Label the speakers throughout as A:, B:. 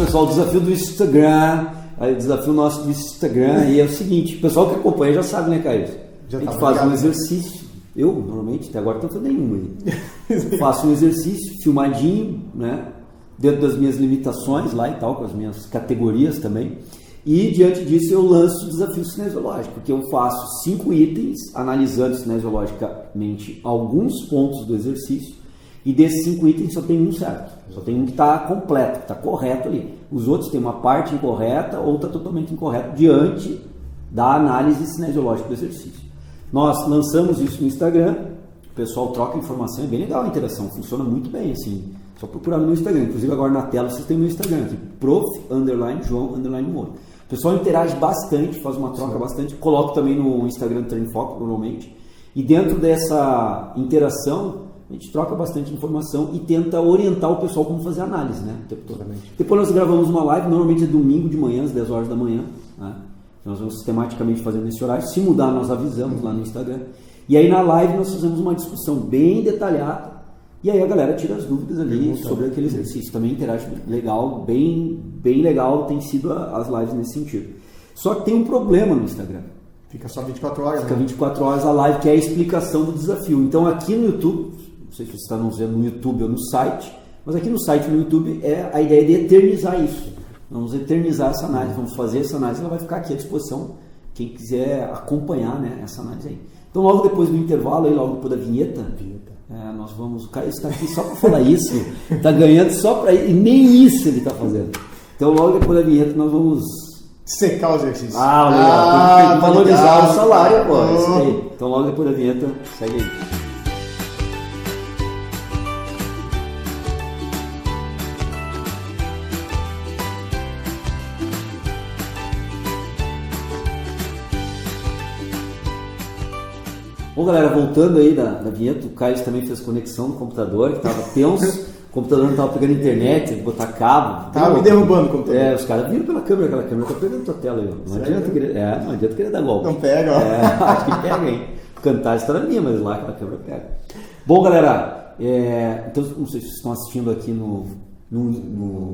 A: pessoal, o desafio do Instagram, aí, o desafio nosso do Instagram, e é o seguinte, o pessoal que acompanha já sabe, né, Caio? A gente faz um exercício, eu normalmente, até agora não estou fazendo nenhum aí. Faço um exercício filmadinho, né, dentro das minhas limitações lá e tal, com as minhas categorias também. E diante disso eu lanço o desafio cinesiológico, porque eu faço 5 itens, analisando cinesiologicamente alguns pontos do exercício, e desses 5 itens só tem um certo, só tem um que está completo, que está correto ali. Os outros têm uma parte incorreta ou está totalmente incorreto diante da análise cinesiológica do exercício. Nós lançamos isso no Instagram, o pessoal troca informação, é bem legal a interação, funciona muito bem, assim, só procurar no meu Instagram, inclusive agora na tela vocês têm o meu Instagram aqui, prof_João_Moura. O pessoal interage bastante, faz uma troca bastante, coloco também no Instagram do Treino Foco normalmente, e dentro dessa interação a gente troca bastante informação e tenta orientar o pessoal como fazer análise, né? Depois nós gravamos uma live, normalmente é domingo de manhã, às 10 horas da manhã, né? Nós vamos sistematicamente fazendo esse horário, se mudar nós avisamos lá no Instagram, e aí na live nós fazemos uma discussão bem detalhada, e aí a galera tira as dúvidas ali sobre aquele exercício, também interage legal, bem legal tem sido as lives nesse sentido. Só que tem um problema no Instagram.
B: Fica só 24 horas.
A: Fica 24 horas a live, que é a explicação do desafio. Então aqui no YouTube, não sei se você está nos vendo no YouTube ou no site, mas aqui no site no YouTube a ideia é de eternizar isso. Vamos eternizar essa análise, vamos fazer essa análise, ela vai ficar aqui à disposição, quem quiser acompanhar, né, essa análise aí. Então logo depois do intervalo, aí, logo depois da vinheta, nós vamos... O Caio está aqui só para falar isso, está ganhando só para isso, e nem isso ele está fazendo. Então logo depois da vinheta nós vamos...
B: Secar o exercício.
A: Legal, tem que valorizar o salário, pô, isso aí. Então logo depois da vinheta, segue aí. Bom, galera, voltando aí da vinheta, o Caio também fez conexão no computador, que estava tenso, o computador não estava pegando internet, tinha que botar cabo.
B: Tava me derrubando o computador.
A: Os caras viram pela câmera, aquela câmera está pegando tua tela aí. Não adianta querer dar golpe.
B: Não pega, ó.
A: Acho que pega, hein? Cantar está na minha, mas lá aquela câmera pega. Bom, galera, então não sei se vocês estão assistindo aqui no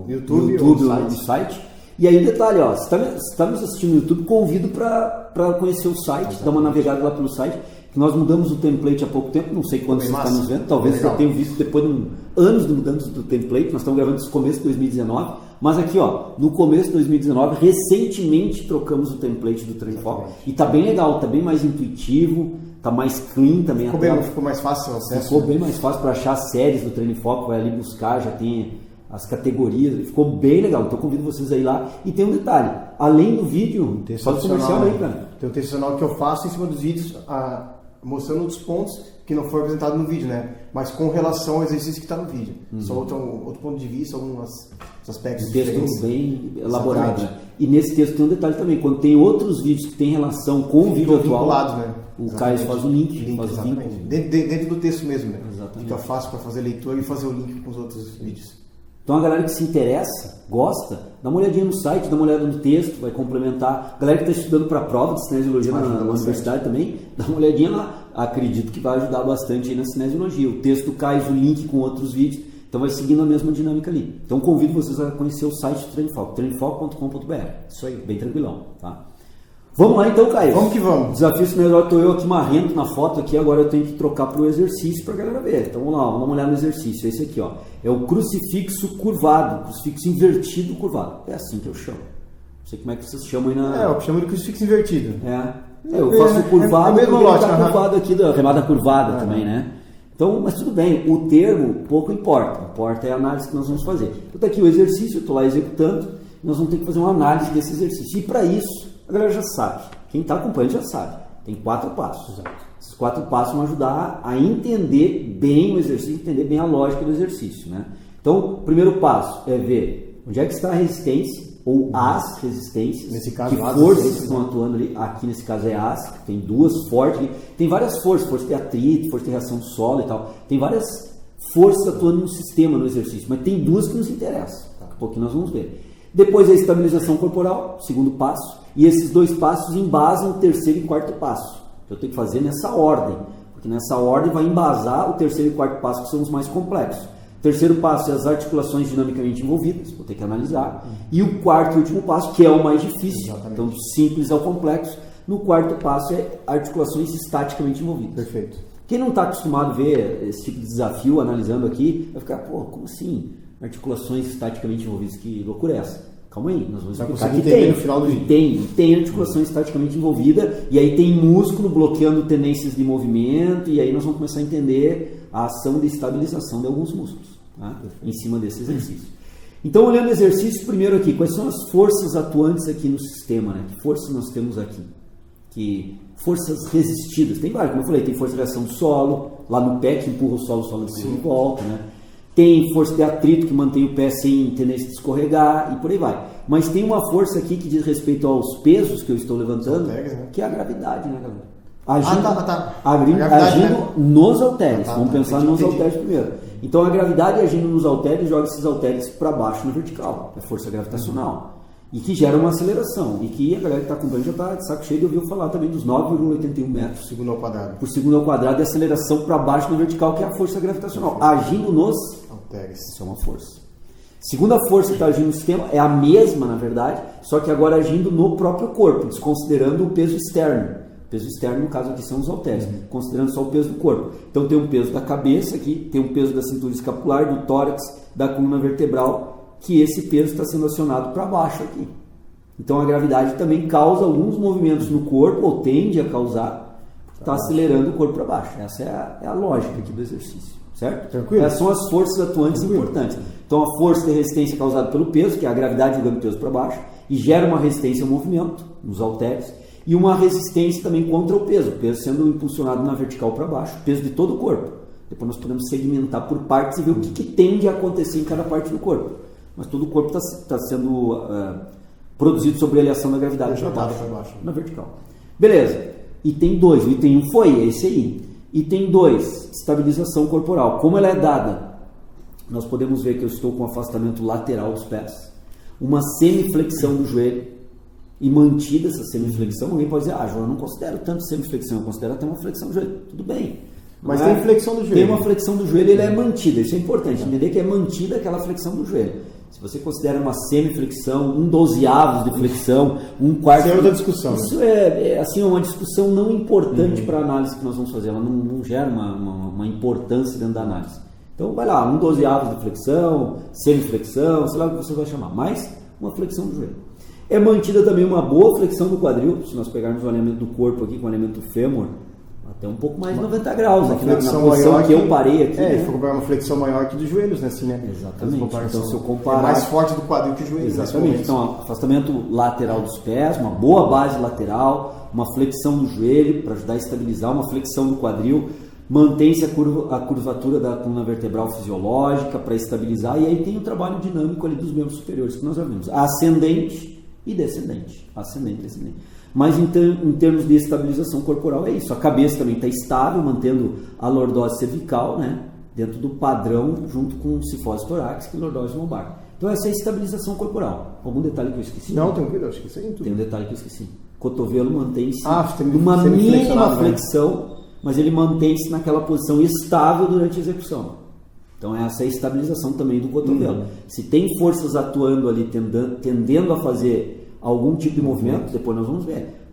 A: YouTube ou no site. E aí, detalhe, ó, se está nos assistindo no YouTube, convido para conhecer o site, dar uma navegada lá pelo site, que nós mudamos o template há pouco tempo, não sei quando você está nos vendo, talvez você tenha visto depois de anos de mudança do template, nós estamos gravando isso no começo de 2019, mas aqui, ó, no começo de 2019, recentemente trocamos o template do Treino Foco, e está bem legal, está bem mais intuitivo, está mais clean também.
B: Ficou mais fácil o acesso.
A: Ficou bem mais fácil para achar as séries do Treino Foco, vai ali buscar, já tem as categorias, ficou bem legal, então convido vocês aí lá. E tem um detalhe, além do vídeo, pode comercial aí, cara.
B: Tem um texto adicional que eu faço em cima dos vídeos, mostrando outros pontos que não foram apresentados no vídeo, né? Mas com relação ao exercício que está no vídeo. Só outro ponto de vista, alguns aspectos diferentes.
A: Um texto bem elaborado, né? E nesse texto tem um detalhe também, quando tem outros vídeos que tem relação com o vídeo atual,
B: né?
A: O Caio faz o link. Faz o link.
B: Dentro do texto mesmo, né?
A: Exatamente.
B: Fica fácil para fazer leitura e fazer o link com os outros vídeos.
A: Então a galera que se interessa, gosta, dá uma olhadinha no site, dá uma olhada no texto, vai complementar. A galera que está estudando para a prova de cinesiologia na universidade também, dá uma olhadinha lá. Acredito que vai ajudar bastante aí na cinesiologia. O texto cai o link com outros vídeos, então vai seguindo a mesma dinâmica ali. Então convido vocês a conhecer o site do Treino Foco, treinofoco.com.br. Isso aí, bem tranquilão, tá? Vamos lá então, Caio.
B: Vamos que vamos.
A: Desafio cinesiológico, estou eu aqui marrendo na foto aqui, agora eu tenho que trocar para o exercício para a galera ver. Então vamos lá, vamos dar uma olhada no exercício. Esse aqui, ó, é o crucifixo curvado, crucifixo invertido curvado. É assim que eu chamo. Não sei como é que vocês chamam aí na...
B: eu chamo de crucifixo invertido.
A: Eu faço o curvado,
B: mesmo lógica,
A: curvado aqui da remada curvada também, né? Então, mas tudo bem, o termo pouco importa. Importa é a análise que nós vamos fazer. Então tá aqui o exercício, eu estou lá executando, nós vamos ter que fazer uma análise desse exercício. E para isso, a galera já sabe. Quem está acompanhando já sabe. Tem 4 passos. Esses 4 passos vão ajudar a entender bem o exercício, entender bem a lógica do exercício, né? Então, o primeiro passo é ver onde é que está a resistência ou as resistências,
B: nesse caso,
A: que forças estão atuando ali. Aqui nesse caso é as, tem 2 fortes, tem várias forças, força de atrito, força de reação solo e tal, tem várias forças atuando no sistema, no exercício, mas tem 2 que nos interessam, daqui a pouquinho nós vamos ver. Depois a estabilização corporal, segundo passo, e esses 2 passos embasam o terceiro e quarto passo, que eu tenho que fazer nessa ordem, porque nessa ordem vai embasar o terceiro e quarto passo, que são os mais complexos. O terceiro passo é as articulações dinamicamente envolvidas, vou ter que analisar. E o quarto e último passo, que é o mais difícil, então do simples ao complexo, no quarto passo é articulações estaticamente envolvidas.
B: Perfeito.
A: Quem não está acostumado a ver esse tipo de desafio analisando aqui, vai ficar, pô, como assim? Articulações estaticamente envolvidas, que loucura é essa? Calma aí, nós vamos explicar que tem.
B: No final do vídeo.
A: Tem articulação estaticamente envolvida, e aí tem músculo bloqueando tendências de movimento, e aí nós vamos começar a entender a ação de estabilização de alguns músculos, tá? Em cima desse exercício. Então, olhando o exercício, primeiro aqui, quais são as forças atuantes aqui no sistema, né? Que forças nós temos aqui? Que forças resistidas. Tem várias, como eu falei, tem força de reação do solo, lá no pé que empurra o solo empurra de volta, né? Tem força de atrito que mantém o pé sem tendência de escorregar e por aí vai. Mas tem uma força aqui que diz respeito aos pesos que eu estou levantando, que é a gravidade, né, galera? Agindo nos halteres. Vamos pensar nos halteres primeiro. Então a gravidade agindo nos halteres joga esses halteres para baixo na vertical. É força gravitacional. E que gera uma aceleração. E que a galera que está acompanhando já está de saco cheio de ouvir falar também dos 9,81 metros por segundo ao quadrado de aceleração para baixo na vertical, que é a força gravitacional. Agindo nos halteres. Isso é uma força. Segunda força que está agindo no sistema é a mesma, na verdade, só que agora agindo no próprio corpo, desconsiderando o peso externo. O peso externo, no caso aqui, são os halteres, considerando só o peso do corpo. Então tem um peso da cabeça aqui, tem um peso da cintura escapular, do tórax, da coluna vertebral, que esse peso está sendo acionado para baixo aqui. Então a gravidade também causa alguns movimentos no corpo, ou tende a causar, está acelerando o corpo para baixo. Essa é a lógica aqui do exercício, certo?
B: Tranquilo.
A: Essas são as forças atuantes importantes. Então a força de resistência causada pelo peso, que é a gravidade jogando o peso para baixo, e gera uma resistência ao movimento, nos halteres, e uma resistência também contra o peso sendo impulsionado na vertical para baixo, peso de todo o corpo. Depois nós podemos segmentar por partes e ver o que tende a acontecer em cada parte do corpo. Mas todo o corpo está sendo produzido sob a ação da gravidade para baixo, na vertical. Beleza. Item 2. O item 1 foi esse aí. Item 2, estabilização corporal. Como ela é dada? Nós podemos ver que eu estou com afastamento lateral dos pés, uma semiflexão do joelho, e mantida essa semiflexão. Alguém pode dizer, João, eu não considero tanto semiflexão, eu considero até uma flexão do joelho. Tudo bem.
B: Mas tem flexão do joelho.
A: Tem uma flexão do joelho, ele é mantida. Isso é importante, entender que é mantida aquela flexão do joelho. Se você considera uma semiflexão, 1/12 de flexão, 1/4...
B: Isso é outra discussão.
A: Isso é assim, uma discussão não importante para a análise que nós vamos fazer. Ela não gera uma importância dentro da análise. Então, vai lá, 1/12 de flexão, semiflexão, sei lá o que você vai chamar. Mas, uma flexão do joelho. É mantida também uma boa flexão do quadril. Se nós pegarmos o alinhamento do corpo aqui com o alinhamento do fêmur, até um pouco mais de 90 graus, aqui na posição que eu parei aqui.
B: Se for comparar uma flexão maior que dos joelhos, né? Assim, né?
A: Exatamente. Então, se eu comparar...
B: É mais forte do quadril que o joelho.
A: Exatamente. Então, afastamento lateral dos pés, uma boa base lateral, uma flexão do joelho para ajudar a estabilizar, uma flexão do quadril, mantém-se a curvatura da coluna vertebral fisiológica para estabilizar, e aí tem o trabalho dinâmico ali dos membros superiores que nós já vimos. Ascendente e descendente. Ascendente e descendente. Mas em termos de estabilização corporal é isso. A cabeça também está estável, mantendo a lordose cervical, né, dentro do padrão, junto com cifose torácica e lordose lombar. Então essa é a estabilização corporal. Algum detalhe que eu esqueci?
B: Não, tranquilo, acho que isso aí tudo.
A: Tem um detalhe que eu esqueci. Cotovelo mantém-se
B: tem
A: numa mínima flexão, mas ele mantém-se naquela posição estável durante a execução. Então essa é a estabilização também do cotovelo. Se tem forças atuando ali, tendendo a fazer algum tipo de movimento, depois nós vamos ver.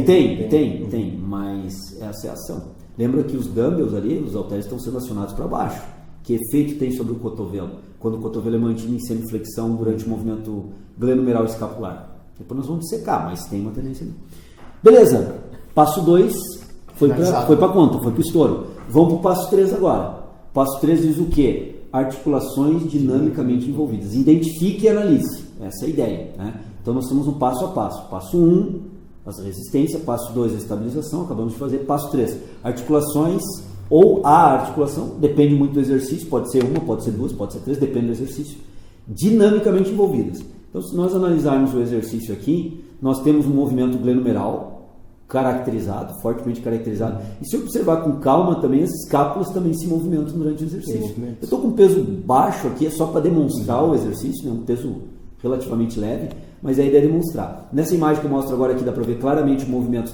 A: Tem, mas essa é a ação. Lembra que os dumbbells ali, os halteres estão sendo acionados para baixo. Que efeito tem sobre o cotovelo? Quando o cotovelo é mantido em semiflexão durante o movimento glenumeral escapular. Depois nós vamos dissecar, mas tem uma tendência ali. Beleza, passo 2 foi para conta, foi para o estouro. Vamos para o passo 3 agora. Passo 3 diz o quê? Articulações dinamicamente envolvidas. Identifique e analise. Essa é a ideia, né? Então nós temos um passo a passo. Passo 1, a resistência. Passo 2, a estabilização. Acabamos de fazer. Passo 3, articulações ou a articulação. Depende muito do exercício. Pode ser uma, pode ser duas, pode ser três. Depende do exercício. Dinamicamente envolvidas. Então se nós analisarmos o exercício aqui, nós temos um movimento glenumeral caracterizado, fortemente caracterizado. E se observar com calma também, as escápulas também se movimentam durante o exercício. Eu estou com um peso baixo aqui, é só para demonstrar o exercício, né? Um peso relativamente leve, mas a ideia é demonstrar. Nessa imagem que eu mostro agora aqui, dá para ver claramente o movimento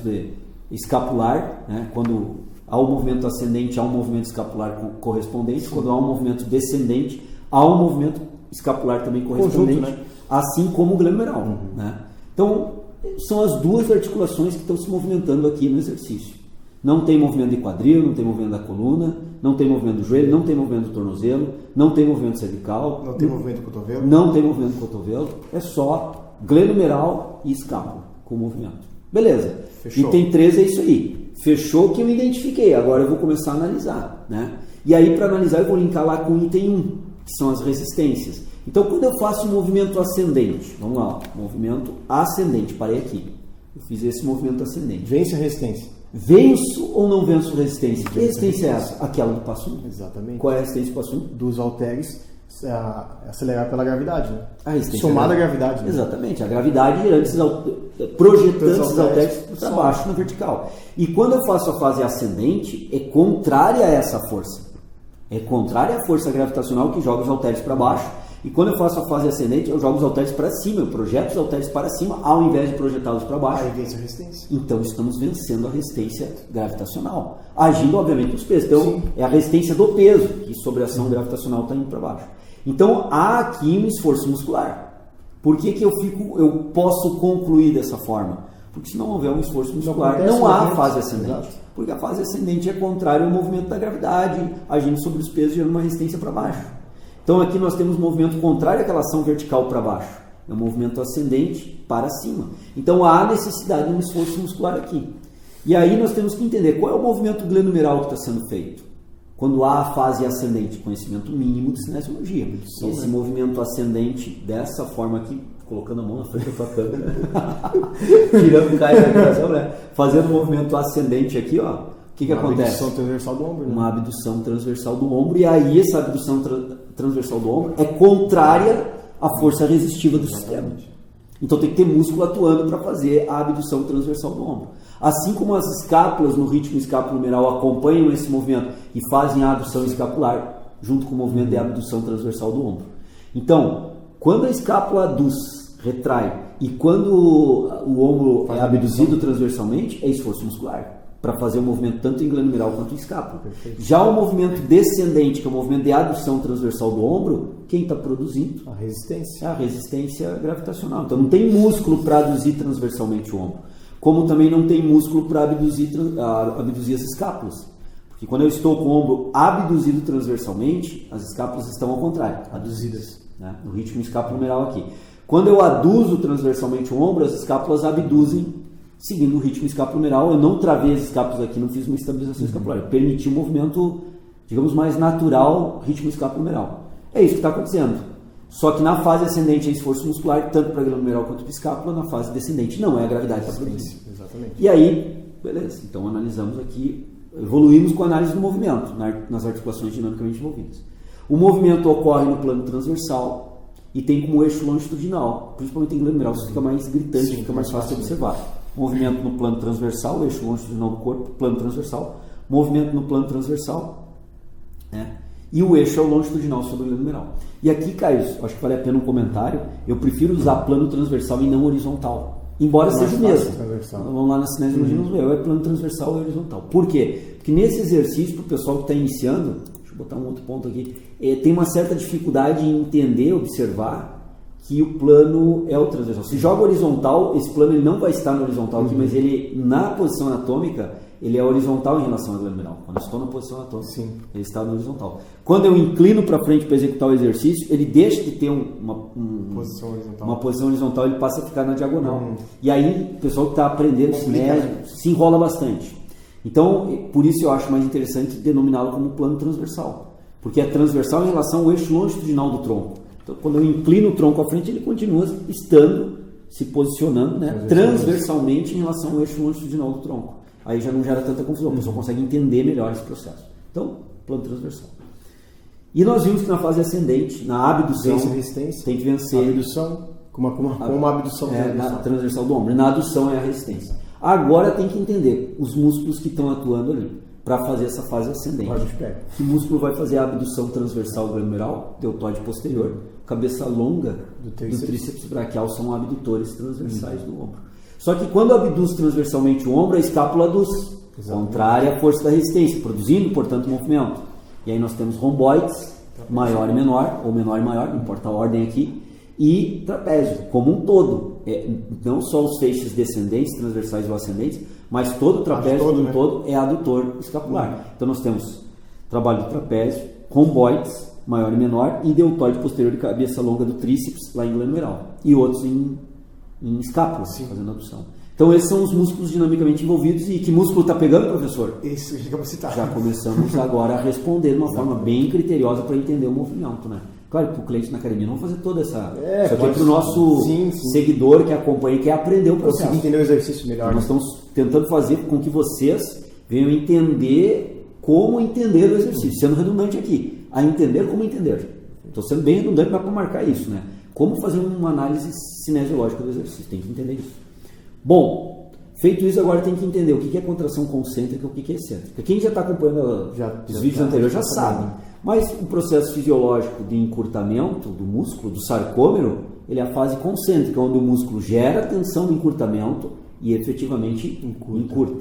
A: escapular, né? Quando ao movimento ascendente, há um movimento escapular correspondente. Quando há um movimento descendente, há um movimento escapular também correspondente, conjunto, né? Assim como o glenomeral. Né? Então, são as duas articulações que estão se movimentando aqui no exercício. Não tem movimento de quadril, não tem movimento da coluna, não tem movimento do joelho, não tem movimento do tornozelo, não tem movimento cervical.
B: Não tem movimento do cotovelo.
A: Não tem movimento do cotovelo. É só glenomeral e escápula com movimento. Beleza.
B: Fechou.
A: Item 3 é isso aí. Fechou que eu identifiquei. Agora eu vou começar a analisar. Né? E aí, para analisar, eu vou linkar lá com o item 1, que são as resistências. Então, quando eu faço um movimento ascendente, vamos lá, movimento ascendente, parei aqui. Eu fiz esse movimento ascendente.
B: Vence a resistência.
A: Venço ou não venço resistência? Que resistência é essa? Aquela do passo 1.
B: Exatamente.
A: Qual é a resistência do passo 1?
B: Dos halteres acelerar pela gravidade. Né?
A: A resistência
B: somada à gravidade. Né?
A: Exatamente. A gravidade projetando esses halteres para baixo na vertical. E quando eu faço a fase ascendente, é contrária a essa força. É contrária à força gravitacional que joga os halteres para baixo. E quando eu faço a fase ascendente, eu jogo os halteres para cima, eu projeto os halteres para cima, ao invés de projetá-los para baixo.
B: Aí vence a resistência.
A: Então estamos vencendo a resistência gravitacional, agindo obviamente nos pesos. Então sim, é a resistência do peso, que sobre a ação gravitacional está indo para baixo. Então há aqui um esforço muscular. Por que eu posso concluir dessa forma? Porque se não houver um esforço muscular, não há fase ascendente. Exato. Porque a fase ascendente é contrária ao movimento da gravidade, agindo sobre os pesos, gerando uma resistência para baixo. Então aqui nós temos um movimento contrário àquela ação vertical para baixo. É um movimento ascendente para cima. Então há necessidade de um esforço muscular aqui. E aí nós temos que entender qual é o movimento glenomeral que está sendo feito. Quando há a fase ascendente, conhecimento mínimo de cinesiologia. Esse movimento ascendente dessa forma aqui, colocando a mão na frente da tua câmera, tirando o caio da gravação, né? Fazendo o movimento ascendente aqui, ó. O que acontece?
B: Uma abdução transversal do ombro. Né?
A: Uma abdução transversal do ombro. E aí essa abdução transversal do ombro é contrária à força resistiva do sistema. Então tem que ter músculo atuando para fazer a abdução transversal do ombro. Assim como as escápulas no ritmo escapulomeral acompanham esse movimento e fazem a abdução escapular junto com o movimento de abdução transversal do ombro. Então, quando a escápula aduz, retrai, e quando o ombro é abduzido transversalmente, é esforço muscular para fazer o movimento tanto em glenomeral quanto em escápula. Perfeito. Já o movimento descendente, que é o movimento de adução transversal do ombro, quem está produzindo?
B: A resistência.
A: A resistência gravitacional. Então não tem músculo para aduzir transversalmente o ombro. Como também não tem músculo para abduzir as escápulas. Porque quando eu estou com o ombro abduzido transversalmente, as escápulas estão ao contrário, aduzidas, né? No ritmo escapulomeral aqui. Quando eu aduzo transversalmente o ombro, as escápulas abduzem seguindo o ritmo escapulomeral. Eu não travei as escápulas aqui, não fiz uma estabilização escapular. Eu permiti um movimento, digamos, mais natural, ritmo escapulomeral. É isso que está acontecendo. Só que na fase ascendente é esforço muscular, tanto para glenomeral quanto para escápula. Na fase descendente não, é a gravidade que está produzindo.
B: Exatamente.
A: E aí, beleza. Então analisamos aqui, evoluímos com a análise do movimento, nas articulações dinamicamente envolvidas. O movimento ocorre no plano transversal e tem como eixo longitudinal. Principalmente em glenomeral, isso fica mais gritante, fica mais fácil de observar. Movimento no plano transversal, eixo longitudinal do corpo, plano transversal. Movimento no plano transversal, né? E o eixo é o longitudinal sobre o glenomeral. E aqui, Caio, acho que vale a pena um comentário. Eu prefiro usar plano transversal e não horizontal. Embora seja o mesmo. Vamos lá na cinesiologia, é plano transversal ou horizontal. Por quê? Porque nesse exercício, para o pessoal que está iniciando, deixa eu botar um outro ponto aqui, tem uma certa dificuldade em entender, observar que o plano é o transversal. Se joga horizontal, esse plano ele não vai estar no horizontal aqui, mas ele, na posição anatômica, ele é horizontal em relação ao glenomeral. Quando eu estou na posição anatômica, ele está no horizontal. Quando eu inclino para frente para executar o exercício, ele deixa de ter uma posição horizontal, ele passa a ficar na diagonal. E aí, o pessoal que está aprendendo cinésio se enrola bastante. Então, por isso eu acho mais interessante denominá-lo como plano transversal. Porque é transversal em relação ao eixo longitudinal do tronco. Então, quando eu inclino o tronco à frente, ele continua estando, se posicionando, né, transversalmente em relação ao eixo longitudinal do tronco. Aí já não gera tanta confusão, a pessoa consegue entender melhor esse processo. Então, plano transversal. E nós vimos que na fase ascendente, na abdução, tem que vencer.
B: A abdução, com uma abdução
A: transversal do ombro. E na adução é a resistência. Agora tem que entender os músculos que estão atuando ali para fazer essa fase ascendente. Que músculo vai fazer a abdução transversal glenomeral? Deltoide posterior. Cabeça longa do tríceps braquial são abdutores transversais do ombro. Só que quando abduz transversalmente o ombro, a escápula aduz, contrária à força da resistência, produzindo, portanto, movimento. E aí nós temos romboides, maior e menor, ou menor e maior, não importa a ordem aqui, e trapézio, como um todo. Não só os feixes descendentes, transversais ou ascendentes, mas todo o trapézio como um todo é adutor escapular. Então nós temos trabalho do trapézio, romboides, maior e menor, e deltoide posterior de cabeça longa do tríceps, lá em glenomeral. E outros em escápula, fazendo adução. Então esses são os músculos dinamicamente envolvidos. E que músculo está pegando, professor?
B: Isso, fica para citar.
A: Já começamos agora a responder de uma forma bem criteriosa para entender o movimento, né? Claro que para o cliente na academia não vamos fazer toda essa... Isso aqui é para o nosso seguidor que acompanha e quer aprender o processo.
B: Conseguir entender o exercício melhor.
A: Então, nós estamos tentando fazer com que vocês venham entender como entender o exercício, sendo redundante aqui, a entender como entender. Estou sendo bem redundante para marcar isso, né? Como fazer uma análise cinesiológica do exercício, tem que entender isso. Bom, feito isso, agora tem que entender o que é contração concêntrica e o que é excêntrica. Quem já está acompanhando os vídeos anteriores já sabe. Mas o processo fisiológico de encurtamento do músculo, do sarcômero, ele é a fase concêntrica, onde o músculo gera tensão de encurtamento e efetivamente encurta.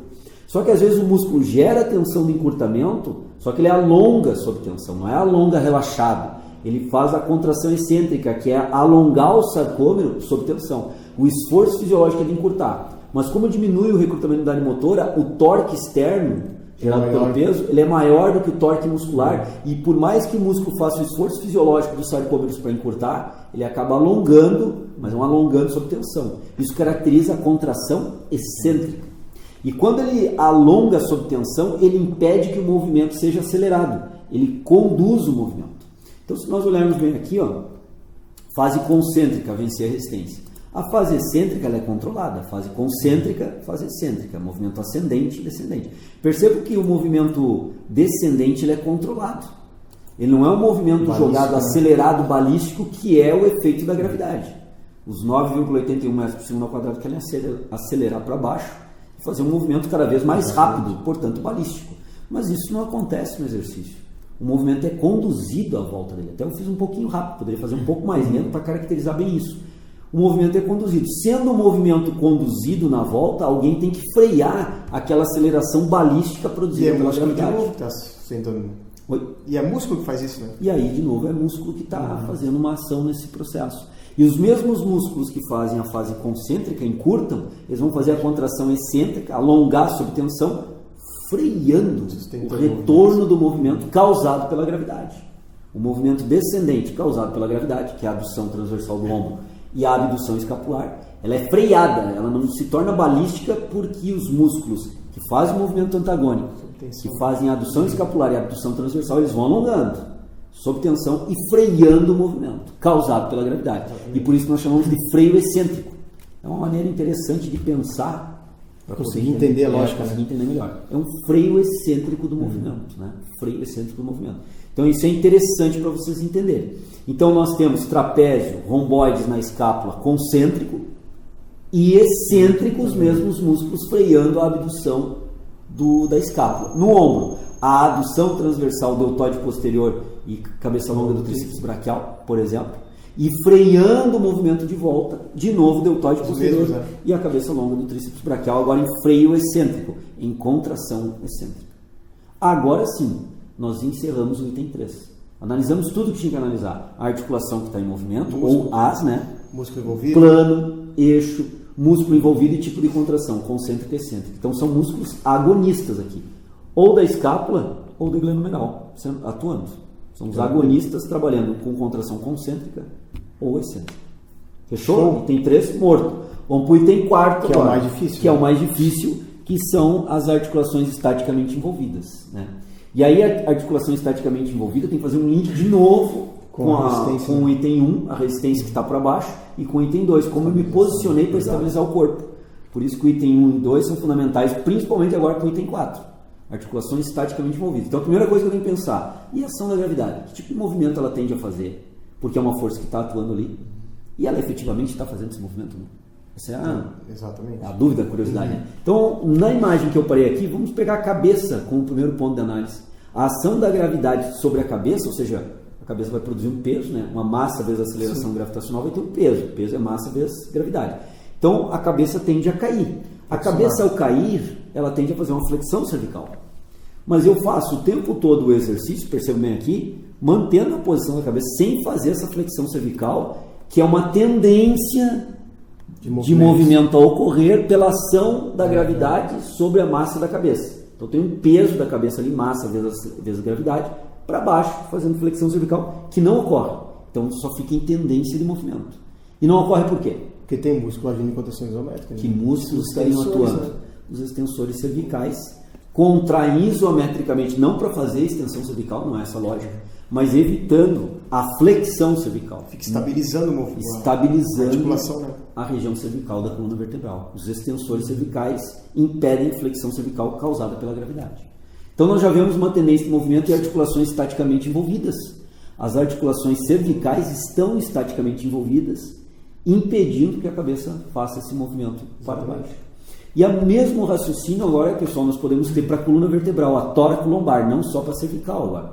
A: Só que às vezes o músculo gera tensão de encurtamento, só que ele alonga sob tensão, não é alonga relaxado. Ele faz a contração excêntrica, que é alongar o sarcômero sob tensão. O esforço fisiológico é de encurtar. Mas como diminui o recrutamento da unidade motora, o torque externo gerado pelo peso, ele é maior do que o torque muscular, e por mais que o músculo faça o esforço fisiológico dos sarcômeros para encurtar, ele acaba alongando, mas não alongando sob tensão. Isso caracteriza a contração excêntrica. E quando ele alonga sob tensão, ele impede que o movimento seja acelerado, ele conduz o movimento. Então, se nós olharmos bem aqui, fase concêntrica, vencer a resistência. A fase excêntrica ela é controlada, a fase concêntrica, fase excêntrica, movimento ascendente e descendente. Perceba que o movimento descendente ele é controlado. Ele não é um movimento jogado, acelerado, balístico, que é o efeito da gravidade. Os 9,81 metros por segundo ao quadrado querem acelerar para baixo e fazer um movimento cada vez mais rápido, portanto balístico. Mas isso não acontece no exercício. O movimento é conduzido à volta dele. Até eu fiz um pouquinho rápido, poderia fazer um pouco mais lento para caracterizar bem isso. O movimento é conduzido. Sendo o movimento conduzido na volta, alguém tem que frear aquela aceleração balística produzida pela gravidade.
B: E é músculo que faz isso, né?
A: E aí, de novo, é músculo que está fazendo uma ação nesse processo. E os mesmos músculos que fazem a fase concêntrica, encurtam, eles vão fazer a contração excêntrica, alongar sob tensão, freando o retorno do movimento causado pela gravidade. O movimento descendente causado pela gravidade, que é a adução transversal do ombro, e a abdução escapular, ela é freada, ela não se torna balística porque os músculos que fazem o movimento antagônico, que fazem a adução escapular e a abdução transversal, eles vão alongando, sob tensão e freando o movimento, causado pela gravidade. E por isso nós chamamos de freio excêntrico. É uma maneira interessante de pensar,
B: para conseguir entender a lógica.
A: Conseguir entender melhor. É um freio excêntrico do movimento, né? Freio excêntrico do movimento. Então isso é interessante para vocês entenderem. Então nós temos trapézio, romboides na escápula, concêntrico e excêntrico, os mesmos músculos freando a abdução da escápula. No ombro, a adução transversal deltoide posterior e cabeça longa do tríceps braquial, por exemplo, e freando o movimento de volta, de novo deltoide posterior e a cabeça longa do tríceps braquial, agora em freio excêntrico, em contração excêntrica. Agora sim, nós encerramos o item 3. Analisamos tudo que tinha que analisar. A articulação que está em movimento, músculo, ou as, né?
B: Músculo envolvido.
A: Plano, eixo, músculo envolvido e tipo de contração, concêntrica e excêntrica. Então são músculos agonistas aqui. Ou da escápula ou do glenomeral, atuando. São os agonistas trabalhando com contração concêntrica ou excêntrica. Fechou? Item 3, morto. Vamos para o item 4
B: que agora, é o mais difícil.
A: Que é o mais difícil, que são as articulações estaticamente envolvidas, né? E aí a articulação estaticamente envolvida tem que fazer um link de novo com o item 1, a resistência que está para baixo, e com o item 2, como eu me posicionei para estabilizar o corpo. Por isso que o item 1 e 2 são fundamentais, principalmente agora com o item 4. Articulação estaticamente envolvida. Então a primeira coisa que eu tenho que pensar, e a ação da gravidade? Que tipo de movimento ela tende a fazer? Porque é uma força que está atuando ali. E ela efetivamente está fazendo esse movimento? Né? Essa é a dúvida, a curiosidade. Né? Então, na imagem que eu parei aqui, vamos pegar a cabeça como primeiro ponto de análise. A ação da gravidade sobre a cabeça, ou seja, a cabeça vai produzir um peso, né? Uma massa vezes aceleração gravitacional vai ter um peso. Peso é massa vezes gravidade. Então a cabeça tende a cair. A cabeça ao cair, ela tende a fazer uma flexão cervical. Mas eu faço o tempo todo o exercício, perceba bem aqui, mantendo a posição da cabeça sem fazer essa flexão cervical, que é uma tendência de movimento a ocorrer pela ação da gravidade sobre a massa da cabeça. Então tem um peso da cabeça ali, massa vezes a gravidade, para baixo, fazendo flexão cervical, que não ocorre. Então só fica em tendência de movimento. E não ocorre por quê?
B: Porque tem músculo agindo em contração isométrica.
A: Que músculos estariam atuando? Né? Os extensores cervicais contraem isometricamente, não para fazer extensão cervical, não é essa a lógica, mas evitando a flexão cervical.
B: Fica estabilizando o movimento.
A: Estabilizando
B: a articulação, né?
A: A região cervical da coluna vertebral. Os extensores cervicais impedem a flexão cervical causada pela gravidade. Então nós já vemos uma tendência de movimento e articulações estaticamente envolvidas. As articulações cervicais estão estaticamente envolvidas, impedindo que a cabeça faça esse movimento para baixo. E o mesmo raciocínio agora, pessoal, nós podemos ter para a coluna vertebral, a tóraco-lombar, não só para a cervical agora.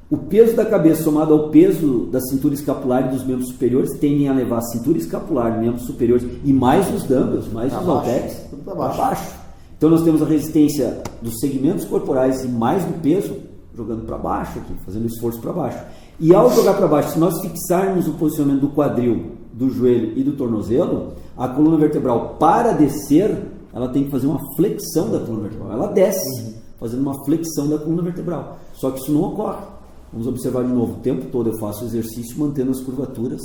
A: O peso da cabeça somado ao peso da cintura escapular e dos membros superiores tendem a levar a cintura escapular, membros superiores e mais os dumbbells, mais os halteres, para baixo. Então nós temos a resistência dos segmentos corporais e mais do peso jogando para baixo aqui, fazendo esforço para baixo. E ao jogar para baixo, se nós fixarmos o posicionamento do quadril, do joelho e do tornozelo, a coluna vertebral, para descer, ela tem que fazer uma flexão da coluna vertebral. Ela desce, fazendo uma flexão da coluna vertebral. Só que isso não ocorre. Vamos observar de novo. O tempo todo eu faço exercício mantendo as curvaturas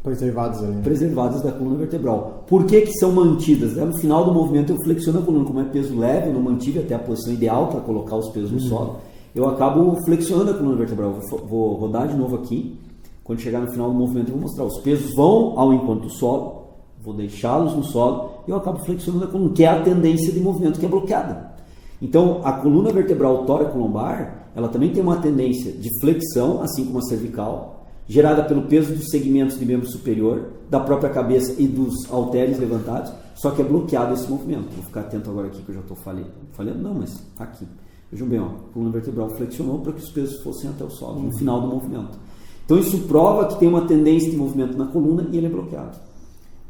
A: preservadas da coluna vertebral. Por que são mantidas? No final do movimento eu flexiono a coluna. Como é peso leve, eu não mantive até a posição ideal para colocar os pesos no solo. Eu acabo flexionando a coluna vertebral. Vou rodar de novo aqui. Quando chegar no final do movimento eu vou mostrar. Os pesos vão ao encontro do solo. Vou deixá-los no solo e eu acabo flexionando a coluna, que é a tendência de movimento que é bloqueada. Então, a coluna vertebral tóraco-lombar, ela também tem uma tendência de flexão, assim como a cervical, gerada pelo peso dos segmentos de membro superior, da própria cabeça e dos halteres levantados, só que é bloqueado esse movimento. Vou ficar atento agora aqui que eu já estou falhando. Não, mas aqui. Vejam bem, ó, a coluna vertebral flexionou para que os pesos fossem até o solo, no final do movimento. Então, isso prova que tem uma tendência de movimento na coluna e ele é bloqueado.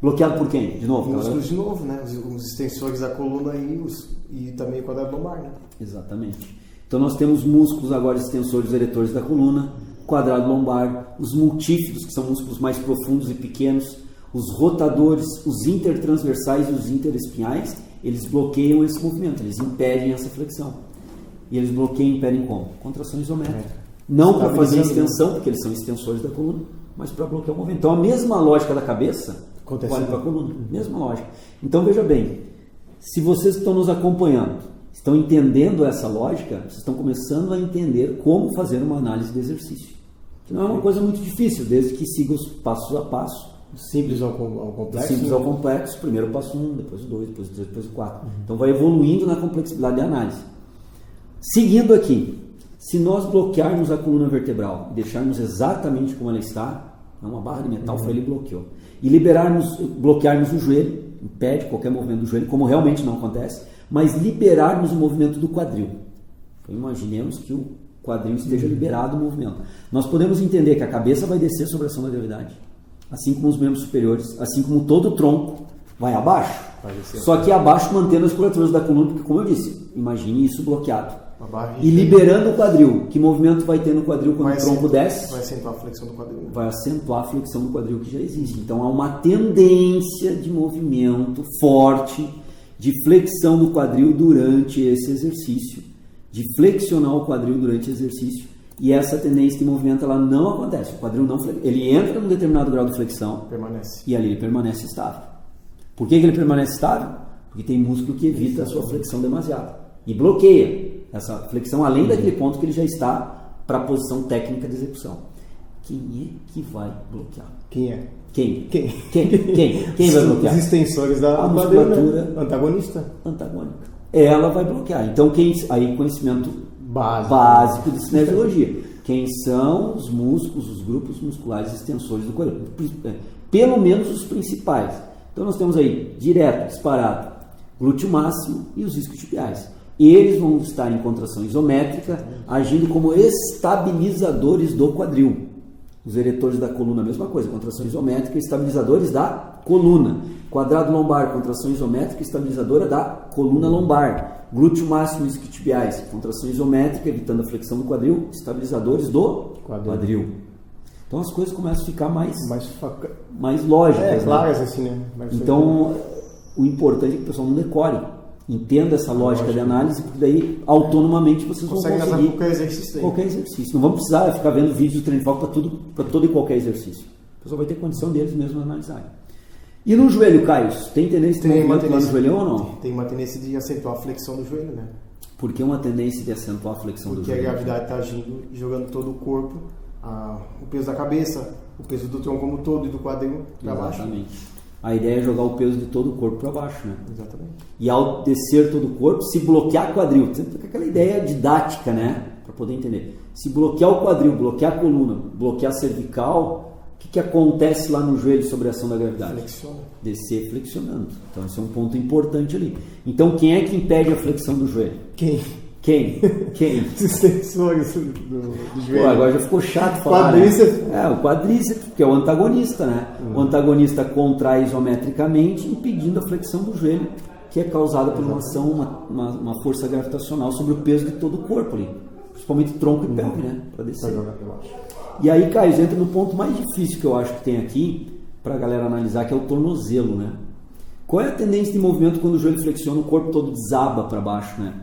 A: Bloqueado por quem? De novo?
B: Músculos de novo, né? Os extensores da coluna e também o quadrado lombar, né?
A: Exatamente. Então nós temos músculos agora extensores eretores da coluna, quadrado lombar, os multífidos, que são músculos mais profundos e pequenos, os rotadores, os intertransversais e os interespinhais, eles bloqueiam esse movimento, eles impedem essa flexão. E eles bloqueiam e impedem como? Contração isométrica. Não para fazer extensão, porque eles são extensores da coluna, mas para bloquear o movimento. Então a mesma lógica da cabeça vale para a coluna, mesma lógica. Então veja bem, se vocês que estão nos acompanhando estão entendendo essa lógica, vocês estão começando a entender como fazer uma análise de exercício. Que não é uma coisa muito difícil, desde que siga os passos a passo.
B: Simples ao complexo.
A: Simples ao complexo, primeiro o passo 1, depois o 2, depois o 3, depois o 4. Então vai evoluindo na complexidade de análise. Seguindo aqui, se nós bloquearmos a coluna vertebral e deixarmos exatamente como ela está, é uma barra de metal, foi ele bloqueou. E bloquearmos o joelho, impede qualquer movimento do joelho, como realmente não acontece, mas liberarmos o movimento do quadril. Então, imaginemos que o quadril esteja liberado do movimento. Nós podemos entender que a cabeça vai descer sobre a ação da gravidade, assim como os membros superiores, assim como todo o tronco vai abaixo. Só que abaixo mantendo as curvaturas da coluna, porque como eu disse, imagine isso bloqueado. E liberando o quadril. Que movimento vai ter no quadril quando o tronco desce?
B: Vai acentuar a flexão do quadril.
A: Vai acentuar a flexão do quadril que já existe. Então há uma tendência de movimento forte, de flexão do quadril durante esse exercício, de flexionar o quadril durante o exercício. E essa tendência de movimento ela não acontece. O quadril não ele entra num determinado grau de flexão e ali ele permanece estável. Por que ele permanece estável? Porque tem músculo que evita a sua flexão demasiada e bloqueia essa flexão além daquele ponto que ele já está para a posição técnica de execução. Quem é que vai bloquear?
B: Quem é?
A: Quem vai bloquear?
B: Os extensores da
A: musculatura
B: antagônica.
A: Ela vai bloquear. Então, aí conhecimento básico de cinesiologia. Quem são os músculos, os grupos musculares extensores do quadril? Pelo menos os principais. Então, nós temos aí, direto, disparado, glúteo máximo e os isquiotibiais. Eles vão estar em contração isométrica, agindo como estabilizadores do quadril. Os eretores da coluna, a mesma coisa, contração isométrica, estabilizadores da coluna. Quadrado lombar, contração isométrica estabilizadora da coluna lombar. Glúteo máximo isquiotibiais, contração isométrica, evitando a flexão do quadril, estabilizadores do quadril. Então as coisas começam a ficar mais lógicas.
B: Claras, né? Assim, né?
A: Então o importante é que o pessoal não decore. Entenda essa lógica de análise, porque daí autonomamente vocês vão conseguir qualquer exercício. Não vão precisar ficar vendo vídeos do treino de foco para todo e qualquer exercício. O pessoal vai ter condição deles mesmos analisarem. E no joelho, Caio? Tem tendência de movimento lá no joelho ou não?
B: Tem uma tendência de acentuar a flexão do joelho, né?
A: Por que uma tendência de acentuar a flexão do joelho?
B: Porque a gravidade está agindo e jogando todo o corpo, o peso da cabeça, o peso do tronco como todo e do quadril para baixo.
A: Exatamente. A ideia é jogar o peso de todo o corpo para baixo, né?
B: Exatamente.
A: E ao descer todo o corpo, se bloquear o quadril, sempre com aquela ideia didática, né? Para poder entender. Se bloquear o quadril, bloquear a coluna, bloquear a cervical, o que acontece lá no joelho sobre a ação da gravidade?
B: Flexiona.
A: Descer flexionando. Então esse é um ponto importante ali. Então quem é que impede a flexão do joelho?
B: Quem?
A: Os
B: extensores do joelho.
A: Pô, agora já ficou chato falar.
B: Quadríceps.
A: Né? O quadríceps, que é o antagonista, né? O antagonista contrai isometricamente, impedindo a flexão do joelho, que é causada por uma ação, uma força gravitacional sobre o peso de todo o corpo ali. Principalmente tronco e pelve, né? Para descer. E aí, Caio, entra no ponto mais difícil que eu acho que tem aqui, para a galera analisar, que é o tornozelo, né? Qual é a tendência de movimento quando o joelho flexiona, o corpo todo desaba para baixo, né?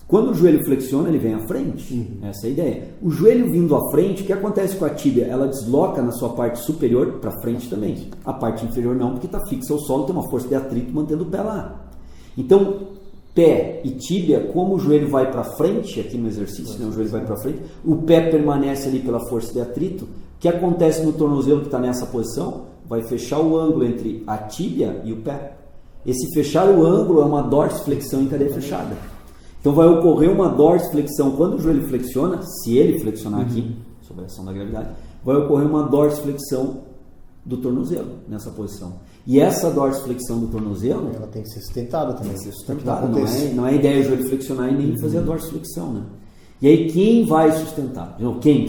A: Quando o joelho flexiona, ele vem à frente. Essa é a ideia. O joelho vindo à frente, o que acontece com a tíbia? Ela desloca na sua parte superior para frente também. A parte inferior não, porque está fixa ao solo, tem uma força de atrito mantendo o pé lá. Então, pé e tíbia, como o joelho vai para frente, aqui no exercício, né, o joelho vai para frente, o pé permanece ali pela força de atrito. O que acontece no tornozelo que está nessa posição? Vai fechar o ângulo entre a tíbia e o pé. Esse fechar o ângulo é uma dorsiflexão em cadeia fechada. Então vai ocorrer uma dorsiflexão quando o joelho flexiona, se ele flexionar aqui, sob a ação da gravidade, vai ocorrer uma dorsiflexão do tornozelo nessa posição. E essa dorsiflexão do tornozelo,
B: ela tem que ser sustentada também.
A: Tem que ser sustentada. Não é ideia o joelho flexionar e nem fazer a dorsiflexão, né? E aí quem vai sustentar? Quem?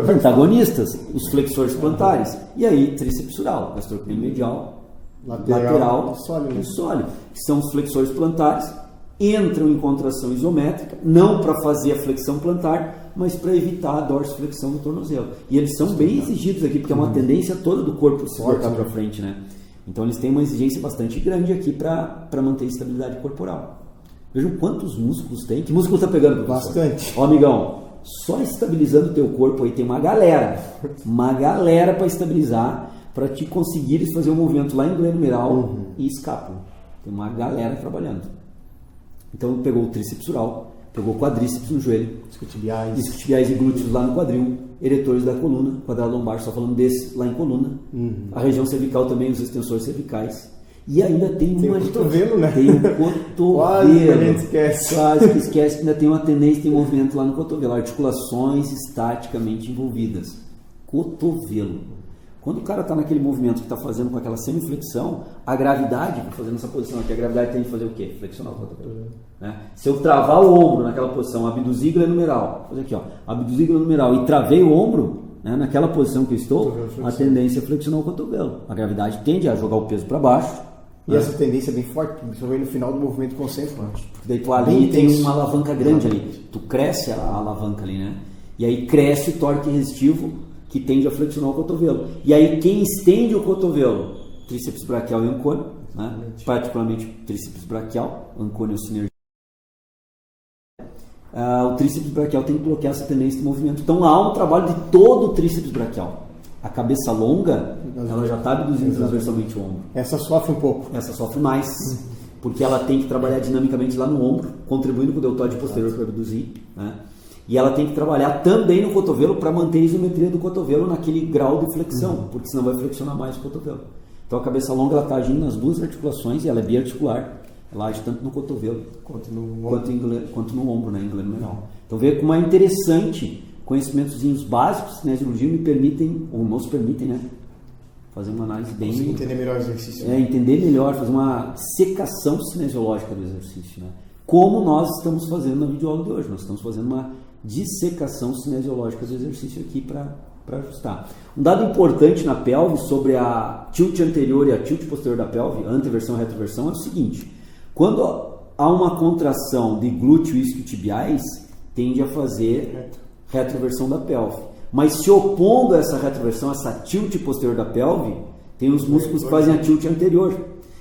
A: Antagonistas, os flexores plantares. E aí tríceps sural, gastrocnêmio medial, lateral e sólido, que são os flexores plantares. Entram em contração isométrica, não para fazer a flexão plantar, mas para evitar a dorsiflexão do tornozelo. E eles são bem exigidos aqui, porque é uma tendência toda do corpo se voltar para frente, né? Então eles têm uma exigência bastante grande aqui para manter a estabilidade corporal. Vejam quantos músculos tem. Que músculo está pegando, professor?
B: Bastante.
A: Ó, amigão, só estabilizando o teu corpo aí tem uma galera para estabilizar, para te conseguires fazer um movimento lá em glenomeral e escápula. Tem uma galera trabalhando. Então pegou o tríceps sural, pegou o quadríceps no joelho, isquiotibiais e glúteos lá no quadril, eretores da coluna, quadrado lombar, só falando desse lá em coluna, a região cervical também, os extensores cervicais, e ainda tem
B: o cotovelo, né?
A: Tem o cotovelo.
B: Quase que a gente esquece.
A: Quase que esquece que ainda tem uma tendência de movimento lá no cotovelo, articulações estaticamente envolvidas. Cotovelo. Quando o cara está naquele movimento que está fazendo com aquela semiflexão, a gravidade, fazendo essa posição aqui, a gravidade tem que fazer o quê? Flexionar o cotovelo. Né? Se eu travar o ombro naquela posição, abduzir glenomeral, vou fazer aqui, ó, abduzir glenomeral e travei o ombro, né, naquela posição que eu estou, a tendência é flexionar o cotovelo. A gravidade tende a jogar o peso para baixo.
B: E essa tendência é bem forte, principalmente no final do movimento concêntrico.
A: Daí tu ali tem uma alavanca grande ali, tu cresce a alavanca ali, né? E aí cresce o torque resistivo que tende a flexionar o cotovelo. E aí quem estende o cotovelo? Tríceps braquial e ancônio, né? Particularmente tríceps braquial, ancônio sinergia. O tríceps braquial tem que bloquear essa tendência de movimento. Então há um trabalho de todo o tríceps braquial. A cabeça longa, ela já está abduzindo transversalmente o ombro.
B: Essa sofre um pouco.
A: Essa sofre mais, porque ela tem que trabalhar dinamicamente lá no ombro, contribuindo com o deltóide posterior para abduzir, né? E ela tem que trabalhar também no cotovelo para manter a isometria do cotovelo naquele grau de flexão, porque senão vai flexionar mais o cotovelo. Então a cabeça longa ela está agindo nas duas articulações e ela é biarticular. Ela age tanto no cotovelo quanto no ombro, né, em glenomeral. Então veja como é interessante, conhecimentos básicos de cinesiologia me permitem, ou nos permitem, né, fazer uma análise bem...
B: Entender melhor o exercício.
A: Entender melhor, fazer uma secação cinesiológica do exercício, né? Como nós estamos fazendo na videoaula de hoje. Nós estamos fazendo uma dissecação cinesiológica do exercício aqui para ajustar. Um dado importante na pelve sobre a tilt anterior e a tilt posterior da pelve, anteversão e retroversão, é o seguinte: quando há uma contração de glúteo e isquiotibiais, tende a fazer retroversão da pelve. Mas se opondo a essa retroversão, essa tilt posterior da pelve, tem os músculos que fazem a tilt anterior.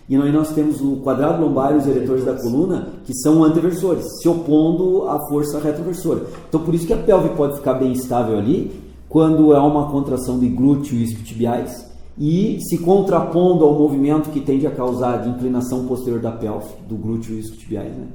A: E aí nós temos o quadrado lombar e os eretores da coluna, que são anteversores, se opondo à força retroversora. Então por isso que a pelve pode ficar bem estável ali, quando é uma contração de glúteo e isquiotibiais, e se contrapondo ao movimento que tende a causar de inclinação posterior da pelve, do glúteo e isquiotibiais, né?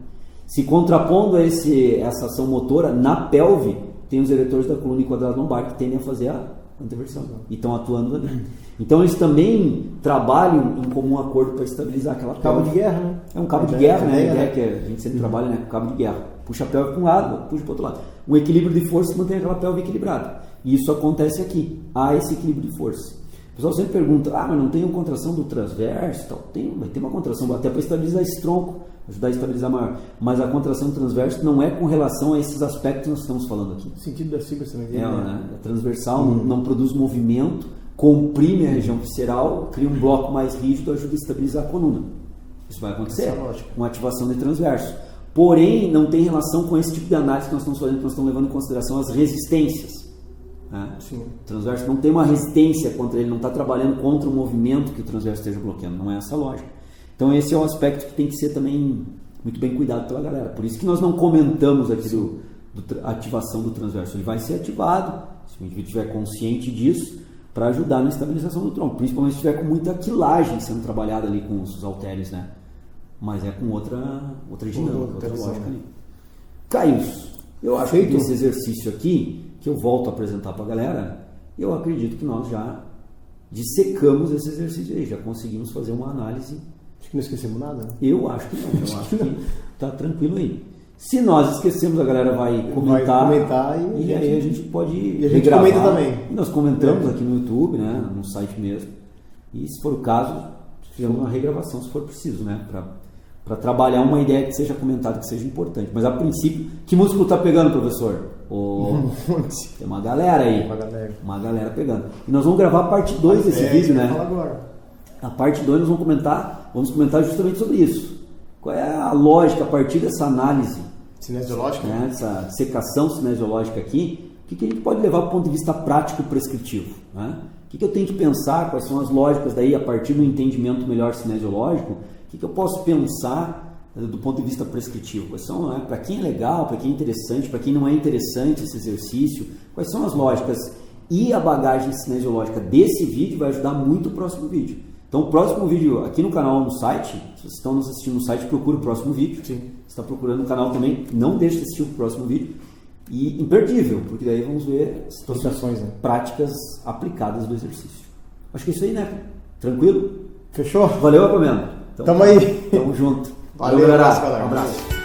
A: Se contrapondo a essa ação motora, na pelve, tem os eretores da coluna e quadrado lombar que tendem a fazer a anteversão e estão atuando ali. Então eles também trabalham em comum acordo para estabilizar aquela pelve.
B: Cabo de guerra, né?
A: É um cabo de guerra, né? A ideia que a gente sempre trabalha, né? Com cabo de guerra. Puxa a pelve para um lado, puxa para o outro lado. Um equilíbrio de força mantém aquela pelve equilibrada. E isso acontece aqui. Há esse equilíbrio de força. O pessoal sempre pergunta, mas não tem uma contração do transverso? Tal. Vai ter uma contração até para estabilizar esse tronco, ajudar a estabilizar maior. Mas a contração do transverso não é com relação a esses aspectos que nós estamos falando aqui.
B: O sentido das fibras também.
A: Né? A transversal não produz movimento, comprime a região visceral, cria um bloco mais rígido, ajuda a estabilizar a coluna. Isso vai acontecer com ativação de transverso. Porém, não tem relação com esse tipo de análise que nós estamos fazendo, que nós estamos levando em consideração as resistências. Sim. O transverso não tem uma resistência contra ele, não está trabalhando contra o movimento que o transverso esteja bloqueando, não é essa a lógica. Então esse é um aspecto que tem que ser também muito bem cuidado pela galera. Por isso que nós não comentamos aqui a ativação do transverso. Ele vai ser ativado, se o indivíduo estiver consciente disso, para ajudar na estabilização do tronco, principalmente se estiver com muita quilagem sendo trabalhada ali com os halteres, né? Mas é com outra dinâmica, outra lógica ali. Caius, eu acho que esse exercício aqui, que eu volto a apresentar para a galera, eu acredito que nós já dissecamos esse exercício aí, já conseguimos fazer uma análise.
B: Acho que não esquecemos nada, né?
A: Eu acho que não, eu acho que está tranquilo aí. Se nós esquecemos, a galera vai comentar e aí a gente pode regravar.
B: Comenta também.
A: E nós comentamos aqui no YouTube, né, no site mesmo. E se for o caso, fizemos uma regravação, se for preciso, né, para trabalhar uma ideia que seja comentada, que seja importante. Mas a princípio, que músculo está pegando, professor? Tem uma galera aí. Uma galera pegando. E nós vós gravar a parte 2 desse vídeo, né?
B: Agora.
A: A parte 2 nós vamos comentar justamente sobre isso. Qual é a lógica a partir dessa análise
B: cinesiológica?
A: Né? Essa dissecação cinesiológica aqui, o que a gente pode levar do ponto de vista prático e prescritivo? Né? O que eu tenho que pensar, quais são as lógicas daí a partir do entendimento melhor cinesiológico? O que eu posso pensar do ponto de vista prescritivo? Quais são, né? Para quem é legal, para quem é interessante, para quem não é interessante esse exercício? Quais são as lógicas? E a bagagem cinesiológica desse vídeo vai ajudar muito o próximo vídeo. Então, o próximo vídeo aqui no canal, no site, se vocês estão nos assistindo no site, procure o próximo vídeo. Sim. Se está procurando no canal também, não deixe de assistir o próximo vídeo. E imperdível, porque daí vamos ver situações práticas aplicadas do exercício. Acho que é isso aí, né? Tranquilo?
B: Fechou?
A: Valeu, Apameno. Então,
B: tamo aí.
A: Tamo junto.
B: Valeu,
A: galera.
B: Um abraço.